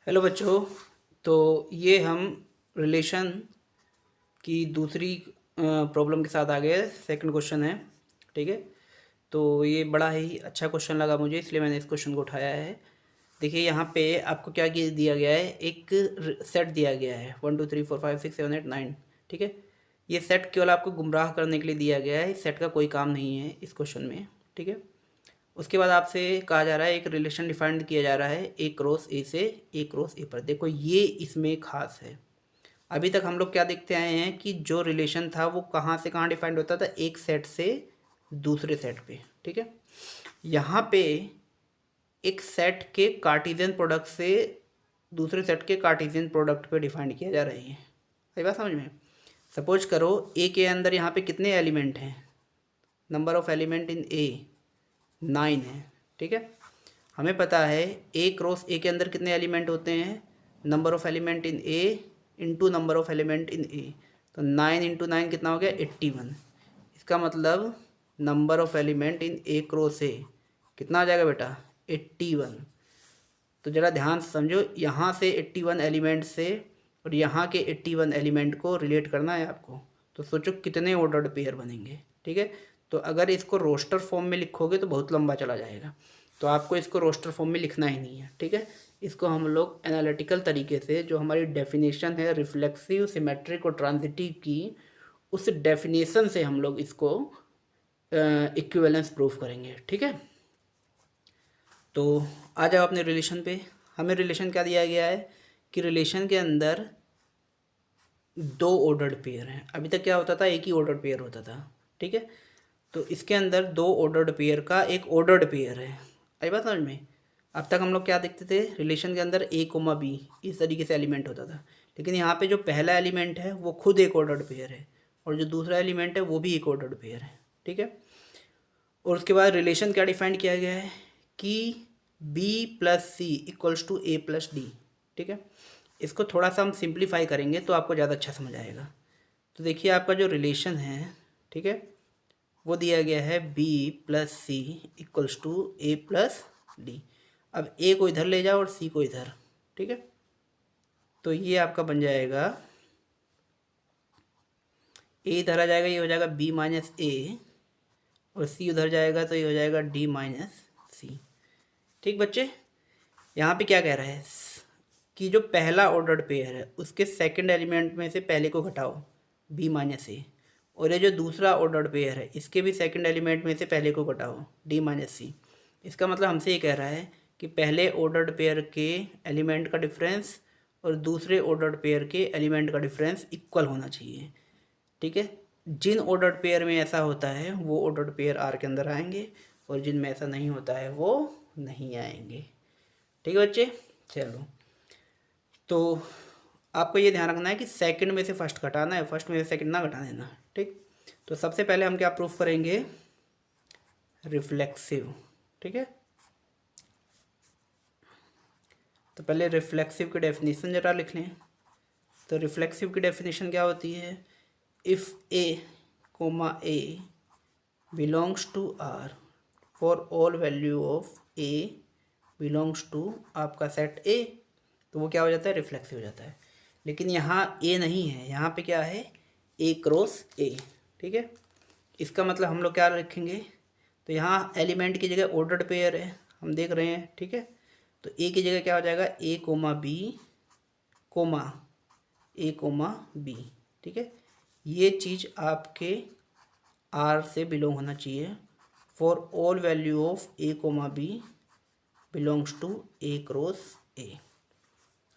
Hello बच्चों। तो ये हम रिलेशन की दूसरी प्रॉब्लम के साथ आ गए। सेकंड क्वेश्चन है, ठीक है। तो ये बड़ा ही अच्छा क्वेश्चन लगा मुझे, इसलिए मैंने इस क्वेश्चन को उठाया है। देखिए यहाँ पे आपको क्या दिया गया है, एक सेट दिया गया है 1 2 3 4 5 6 7 8 9, ठीक है। ये सेट केवल आपको गुमराह करने के लिए दिया गया है, इस सेट का कोई काम नहीं है इस क्वेश्चन में, ठीक है। उसके बाद आपसे कहा जा रहा है एक रिलेशन डिफाइंड किया जा रहा है ए क्रॉस ए से ए क्रॉस ए पर। देखो ये इसमें खास है। अभी तक हम लोग क्या देखते आए हैं कि जो रिलेशन था वो कहाँ से कहाँ डिफाइंड होता था, एक सेट से दूसरे सेट पे, ठीक है। यहाँ पे एक सेट के कार्टेशियन प्रोडक्ट से दूसरे सेट के कार्टेशियन प्रोडक्ट पे डिफाइंड किया जा रही है। सही बात समझ में। सपोज करो ए के अंदर यहाँ पे कितने एलिमेंट हैं, नंबर ऑफ एलिमेंट इन ए 9 है, ठीक है। हमें पता है ए क्रॉस ए के अंदर कितने एलिमेंट होते हैं, number of element in A into number of element in A. तो 9 इंटू 9 कितना हो गया, 81। इसका मतलब number of element in A cross ए कितना आ जाएगा बेटा, 81। तो ज़रा ध्यान से समझो, यहाँ से 81 एलिमेंट से और यहाँ के 81 एलिमेंट को रिलेट करना है आपको। तो सोचो कितने ऑर्डर्ड पेयर बनेंगे, ठीक है। तो अगर इसको रोस्टर फॉर्म में लिखोगे तो बहुत लंबा चला जाएगा, तो आपको इसको रोस्टर फॉर्म में लिखना ही नहीं है, ठीक है। इसको हम लोग एनालिटिकल तरीके से, जो हमारी डेफिनेशन है रिफ्लेक्सिव, सिमेट्रिक और ट्रांजिटिव की, उस डेफिनेशन से हम लोग इसको इक्विवेलेंस प्रूफ करेंगे, ठीक है। तो आ जाओ अपने रिलेशन पे। हमें रिलेशन क्या दिया गया है कि रिलेशन के अंदर दो ऑर्डर्ड पेयर हैं। अभी तक क्या होता था, एक ही ऑर्डर्ड पेयर होता था, ठीक है। तो इसके अंदर दो ऑर्डर्ड पेयर का एक ऑर्डर्ड पेयर है। आई बात समझ में। अब तक हम लोग क्या देखते थे, रिलेशन के अंदर ए कोमा बी इस तरीके से एलिमेंट होता था, लेकिन यहाँ पे जो पहला एलिमेंट है वो खुद एक ऑर्डर्ड पेयर है और जो दूसरा एलिमेंट है वो भी एक ऑर्डर्ड पेयर है, ठीक है। और उसके बाद रिलेशन क्या डिफाइन किया गया है कि B plus C equals to A plus D, ठीक है। इसको थोड़ा सा हम सिंप्लीफाई करेंगे तो आपको ज़्यादा अच्छा समझ आएगा। तो देखिए आपका जो रिलेशन है, ठीक है, वो दिया गया है B plus C equals to A plus D. अब ए को इधर ले जाओ और सी को इधर, ठीक है। तो ये आपका बन जाएगा, ए इधर आ जाएगा, ये हो जाएगा बी माइनस ए, और सी उधर जाएगा तो ये हो जाएगा डी माइनस सी। ठीक बच्चे, यहाँ पे क्या कह रहा है कि जो पहला ऑर्डर्ड पेयर है उसके सेकंड एलिमेंट में से पहले को घटाओ बी माइनस ए, और ये जो दूसरा ऑर्डर्ड पेयर है इसके भी सेकंड एलिमेंट में से पहले को घटाओ डी माइनस सी। इसका मतलब हमसे ये कह रहा है कि पहले ऑर्डर्ड पेयर के एलिमेंट का डिफरेंस और दूसरे ऑर्डर्ड पेयर के एलिमेंट का डिफरेंस इक्वल होना चाहिए, ठीक है। जिन ऑर्डर्ड पेयर में ऐसा होता है वो ऑर्डर्ड पेयर आर के अंदर आएंगे, और जिनमें ऐसा नहीं होता है वो नहीं आएंगे, ठीक है बच्चे। चलो, तो आपको ये ध्यान रखना है कि सेकंड में से फर्स्ट घटाना है, फर्स्ट में से सेकंड ना घटा देना, ठीक। तो सबसे पहले हम क्या प्रूफ करेंगे, रिफ्लेक्सिव, ठीक है। तो पहले रिफ्लेक्सिव की डेफिनेशन जरा लिख लें। तो रिफ्लेक्सिव की डेफिनेशन क्या होती है, if A comma A belongs to R for all value of A belongs to आपका सेट ए, तो वो क्या हो जाता है, रिफ्लेक्सिव हो जाता है। लेकिन यहाँ ए नहीं है, यहाँ पे क्या है, ए क्रॉस ए, ठीक है। इसका मतलब हम लोग क्या रखेंगे, तो यहाँ एलिमेंट की जगह ऑर्डर्ड पेयर है, हम देख रहे हैं, ठीक है। तो ए की जगह क्या हो जाएगा, ए कोमा बी कोमा ए कोमा बी, ठीक है। ये चीज़ आपके आर से बिलोंग होना चाहिए, for all value of A comma B belongs to A cross A.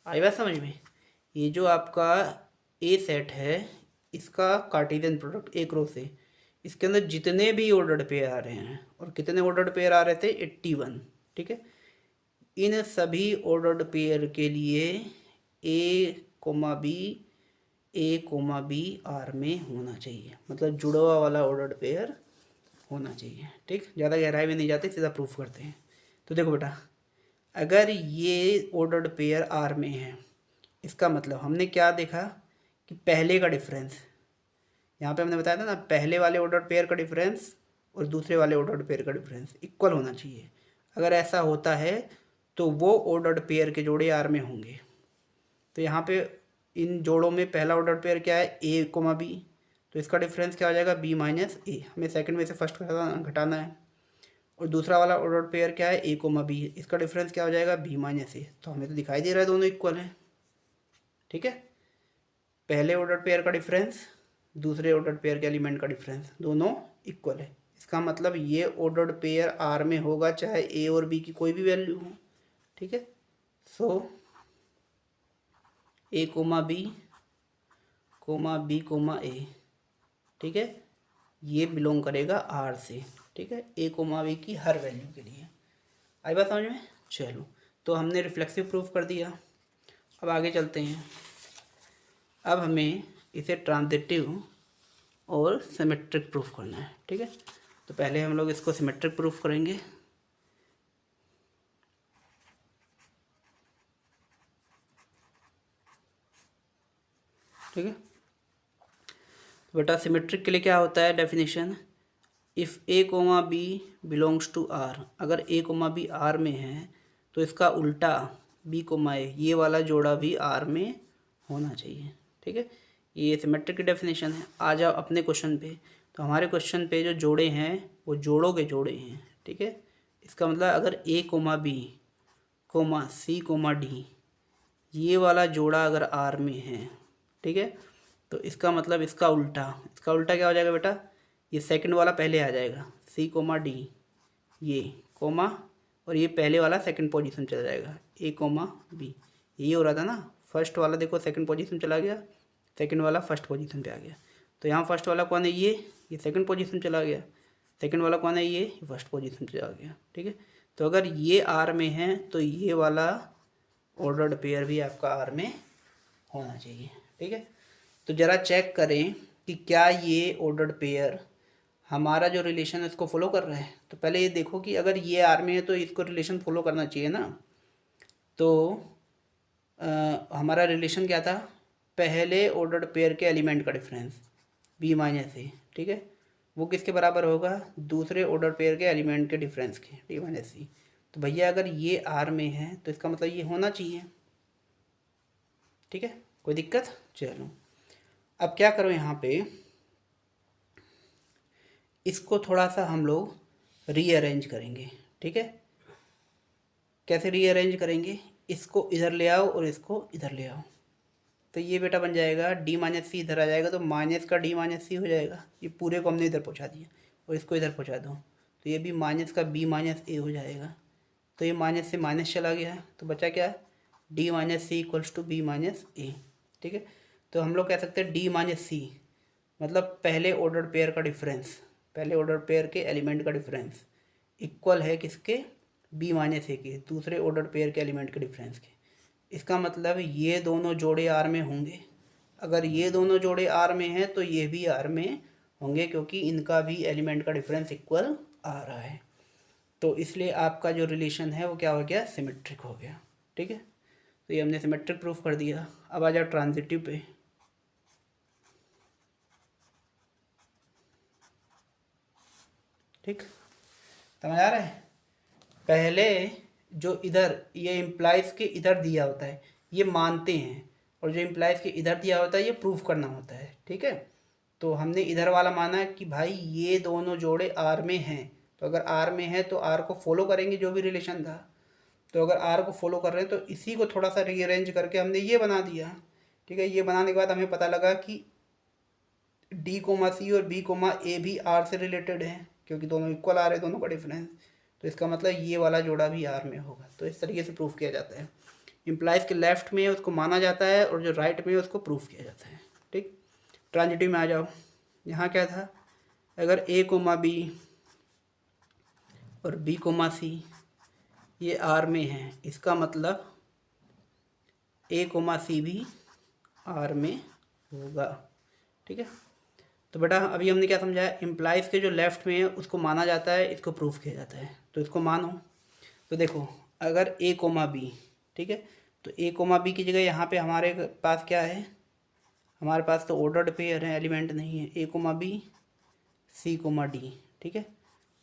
आई बात समझ में। ये जो आपका ए सेट है इसका कार्टेशियन प्रोडक्ट ए क्रॉस ए, इसके अंदर जितने भी ऑर्डर्ड पेयर आ रहे हैं, और कितने ऑर्डर्ड पेयर आ रहे थे, 81, ठीक है। इन सभी ऑर्डर्ड पेयर के लिए A comma B A comma B R में होना चाहिए, मतलब जुड़ा हुआ वाला ऑर्डर्ड पेयर होना चाहिए, ठीक। ज़्यादा गहराई में नहीं जाते, सीधा प्रूफ करते हैं। तो देखो बेटा, अगर ये ऑर्डर्ड पेयर आर में है, इसका मतलब हमने क्या देखा कि पहले का डिफरेंस, यहाँ पे हमने बताया था ना, पहले वाले ऑर्डर्ड पेयर का डिफरेंस और दूसरे वाले ऑर्डर्ड पेयर का डिफरेंस इक्वल होना चाहिए। अगर ऐसा होता है तो वो ऑर्डर्ड पेयर के जोड़े आर में होंगे। तो यहाँ पे इन जोड़ों में पहला ऑर्डर्ड पेयर क्या है, ए कोमा बी, तो इसका डिफरेंस क्या हो जाएगा, बी माइनस ए। हमें सेकंड में से फर्स्ट घटाना है। और दूसरा वाला ऑर्डर्ड पेयर क्या है, ए कोमा बी, इसका डिफरेंस क्या हो जाएगा, बी माइनस ए। तो हमें तो दिखाई दे रहा है दोनों इक्वल हैं, ठीक है। पहले ऑर्डर पेयर का डिफरेंस, दूसरे ऑर्डर पेयर के एलिमेंट का डिफरेंस, दोनों इक्वल है। इसका मतलब ये ऑर्डर्ड पेयर आर में होगा चाहे ए और बी की कोई भी वैल्यू हो, ठीक है। सो ए कोमा बी कोमा ए, ठीक है, ये बिलोंग करेगा आर से, ठीक है, ए कोमा बी की हर वैल्यू के लिए। आई बात समझ में? चलो, तो हमने रिफ्लेक्सिव प्रूफ कर दिया। अब आगे चलते हैं। अब हमें इसे ट्रांजिटिव और सिमेट्रिक प्रूफ करना है, ठीक है। तो पहले हम लोग इसको सिमेट्रिक प्रूफ करेंगे। ठीक है, तो बेटा सिमेट्रिक के लिए क्या होता है definition, if A comma B belongs to R, अगर ए कोमा बी आर में है तो इसका उल्टा बी कोमा ए, ये वाला जोड़ा भी आर में होना चाहिए, ठीक है। ये सिमेट्रिक की डेफिनेशन है। आ जाओ अपने क्वेश्चन पे। तो हमारे क्वेश्चन पे जो जोड़े हैं वो जोड़ों के जोड़े हैं, ठीक है। इसका मतलब अगर A comma B comma C comma D, ये वाला जोड़ा अगर आर में है, ठीक है, तो इसका मतलब इसका उल्टा क्या हो जाएगा बेटा, ये सेकंड वाला पहले आ जाएगा, सी कोमा डी, ये कोमा, और ये पहले वाला सेकंड पोजीशन चला जाएगा, ए कोमा बी। यही हो रहा था ना, फर्स्ट वाला देखो सेकंड पोजीशन चला गया, सेकंड वाला फर्स्ट पोजीशन पे आ गया। तो यहाँ फर्स्ट वाला कौन है, ये सेकंड पोजीशन चला गया, सेकंड वाला कौन है, ये फर्स्ट पोजीशन पे आ गया, ठीक है। तो अगर ये आर में है तो ये वाला ऑर्डर्ड पेयर भी आपका आर में होना चाहिए, ठीक है। तो ज़रा चेक करें कि क्या ये ऑर्डर्ड पेयर हमारा जो रिलेशन है इसको फॉलो कर रहा है। तो पहले ये देखो कि अगर ये आर में है तो इसको रिलेशन फॉलो करना चाहिए ना। तो हमारा रिलेशन क्या था, पहले ऑर्डर्ड पेयर के एलिमेंट का डिफरेंस बी माइनस ए, ठीक है, वो किसके बराबर होगा, दूसरे ऑर्डर पेयर के एलिमेंट के डिफरेंस के, डी माइनस सी। तो भैया अगर ये आर में है तो इसका मतलब ये होना चाहिए, ठीक है, कोई दिक्कत। चलो अब क्या करो, यहाँ पे इसको थोड़ा सा हम लोग रीअरेंज करेंगे, ठीक है। कैसे रीअरेंज करेंगे, इसको इधर ले आओ और इसको इधर ले आओ, तो ये बेटा बन जाएगा डी माइनस सी, इधर आ जाएगा तो माइनस का डी माइनस सी हो जाएगा। ये पूरे को हमने इधर पहुँचा दिया और इसको इधर पहुँचा दो तो ये भी माइनस का बी माइनस ए हो जाएगा। तो ये माइनस से माइनस चला गया तो बचा क्या, D minus C equals to B minus A, ठीक है। तो हम लोग कह सकते हैं डी माइनस सी मतलब पहले ऑर्डर पेयर का डिफरेंस, पहले ऑर्डर पेयर के एलिमेंट का डिफरेंस इक्वल है किसके, बी माइनस ए के, दूसरे ऑर्डर पेयर के एलिमेंट के डिफरेंस के। इसका मतलब ये दोनों जोड़े आर में होंगे। अगर ये दोनों जोड़े आर में हैं तो ये भी आर में होंगे क्योंकि इनका भी एलिमेंट का डिफरेंस इक्वल आ रहा है। तो इसलिए आपका जो रिलेशन है वो क्या हो गया, सिमेट्रिक हो गया, ठीक है। तो ये हमने सिमेट्रिक प्रूफ कर दिया। अब आ जाओ ट्रांजिटिव पे। ठीक, समझ आ रहा है। पहले जो इधर ये इम्प्लाइज के इधर दिया होता है ये मानते हैं, और जो इम्प्लाइज के इधर दिया होता है ये प्रूफ करना होता है, ठीक है। तो हमने इधर वाला माना कि भाई ये दोनों जोड़े आर में हैं, तो अगर आर में है तो आर को फॉलो करेंगे जो भी रिलेशन था। तो अगर आर को फॉलो कर रहे हैं तो इसी को थोड़ा सा रीअरेंज करके हमने ये बना दिया, ठीक है। ये बनाने के बाद हमें पता लगा कि डी कोमा सी और बी कोमा ए भी आर से रिलेटेड है क्योंकि दोनों इक्वल आ रहे हैं, दोनों का डिफरेंस। तो इसका मतलब ये वाला जोड़ा भी आर में होगा। तो इस तरीके से प्रूफ किया जाता है। इम्प्लाइज के लेफ्ट में उसको माना जाता है और जो राइट में उसको प्रूफ किया जाता है, ठीक। ट्रांजिटिव में आ जाओ। यहाँ क्या था, अगर ए कोमा बी और बी कोमा सी ये आर में है, इसका मतलब ए कोमा सी भी आर में होगा, ठीक है। तो बेटा अभी हमने क्या समझाया, इम्प्लाइज के जो लेफ्ट में है उसको माना जाता है, इसको प्रूफ किया जाता है, तो इसको मानो। तो देखो अगर ए कोमा बी, ठीक है, तो ए कोमा बी की जगह यहाँ पे हमारे पास क्या है, हमारे पास तो ऑर्डर्ड पेयर है, एलिमेंट नहीं है, A comma B C comma D, ठीक है।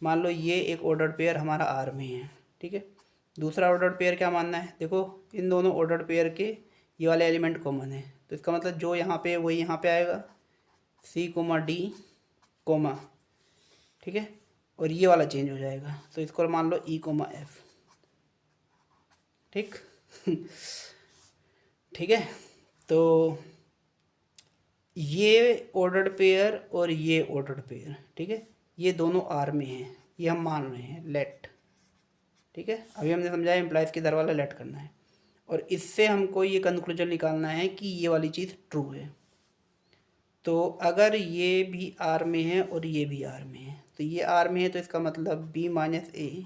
मान लो ये एक ऑर्डर्ड पेयर हमारा आर में है, ठीक है। दूसरा ऑर्डर्ड पेयर क्या मानना है, देखो इन दोनों ऑर्डर्ड पेयर के ये वाले एलिमेंट कॉमन है, तो इसका मतलब जो यहाँ पे वही यहाँ पे आएगा, सी कोमा डी कोमा, ठीक है, और ये वाला चेंज हो जाएगा, तो इसको मान लो ई कोमा एफ, ठीक ठीक है। तो ये ऑर्डर्ड पेयर और ये ऑर्डर्ड पेयर, ठीक है, ये दोनों आर में हैं, ये हम मान रहे हैं लेट, ठीक है, अभी हमने समझाया इम्प्लाइज के इधर वाला लेट करना है, और इससे हमको ये कंक्लूजन निकालना है कि ये वाली चीज़ ट्रू है। तो अगर ये भी आर में है और ये भी आर में है, तो ये आर में है तो इसका मतलब बी माइनस ए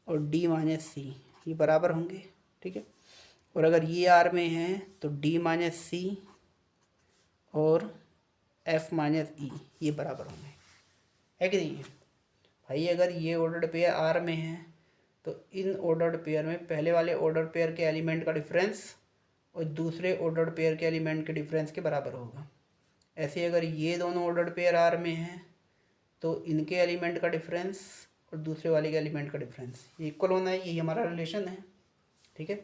और डी माइनस सी ये बराबर होंगे, ठीक है, और अगर ये आर में है तो डी माइनस सी और एफ माइनस ई ये बराबर होंगे, है कि नहीं भाई। अगर ये ऑर्डर्ड पेयर आर में है तो इन ऑर्डर्ड पेयर में पहले वाले ऑर्डर्ड पेयर के एलिमेंट का डिफरेंस और दूसरे ऑर्डर्ड पेयर के एलिमेंट के डिफरेंस के बराबर होगा। ऐसे अगर ये दोनों ऑर्डर्ड पेयर आर में हैं तो इनके एलिमेंट का डिफरेंस और दूसरे वाले के एलिमेंट का डिफरेंस ये इक्वल होना है, यही हमारा रिलेशन है, ठीक है।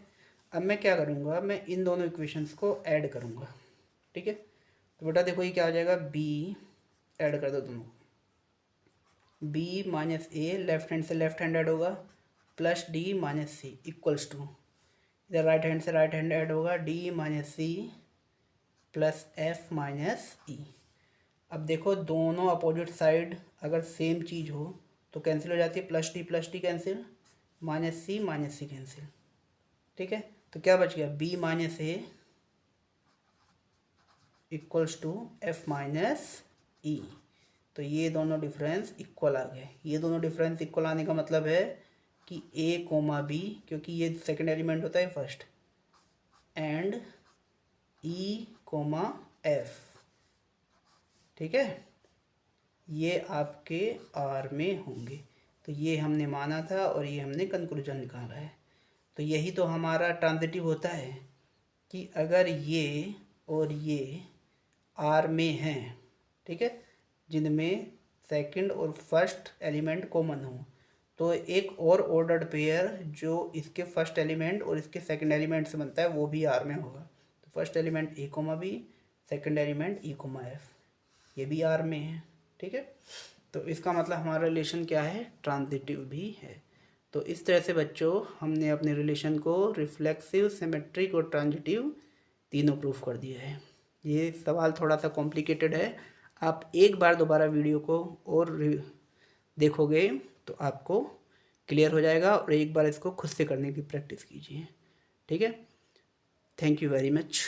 अब मैं क्या करूँगा, मैं इन दोनों इक्वेशंस को ऐड करूँगा, ठीक है। तो बेटा देखो ये क्या हो जाएगा, बी ऐड कर दो दोनों, B minus A left hand से लेफ्ट हैंड ऐड होगा plus D minus C equals to, इधर राइट हैंड से राइट हैंड ऐड होगा D minus C plus F minus E. अब देखो दोनों अपोजिट साइड अगर सेम चीज़ हो तो कैंसिल हो जाती है, plus D cancel, minus C cancel, ठीक है। तो क्या बच गया, B minus A equals to F minus E. तो ये दोनों डिफरेंस इक्वल आ गए। ये दोनों डिफरेंस इक्वल आने का मतलब है कि ए कोमा बी, क्योंकि ये सेकंड एलिमेंट होता है first, and E comma F, ठीक है, ये आपके आर में होंगे। तो ये हमने माना था और ये हमने कंक्लूजन निकाला है। तो यही तो हमारा ट्रांजिटिव होता है कि अगर ये और ये आर में हैं, ठीक है, जिनमें सेकंड और फर्स्ट एलिमेंट कॉमन हो, तो एक और ऑर्डर्ड पेयर जो इसके फर्स्ट एलिमेंट और इसके सेकंड एलिमेंट से बनता है वो भी आर में होगा। तो first element A comma B, second element E comma F, ये भी आर में है, ठीक है। तो इसका मतलब हमारा रिलेशन क्या है, ट्रांजिटिव भी है। तो इस तरह से बच्चों हमने अपने रिलेशन को रिफ्लेक्सिव, सिमेट्रिक और ट्रांजिटिव तीनों प्रूफ कर दिया है। ये सवाल थोड़ा सा कॉम्प्लिकेटेड है, आप एक बार दोबारा वीडियो को और देखोगे तो आपको क्लियर हो जाएगा, और एक बार इसको खुद से करने की प्रैक्टिस कीजिए, ठीक है। Thank you very much.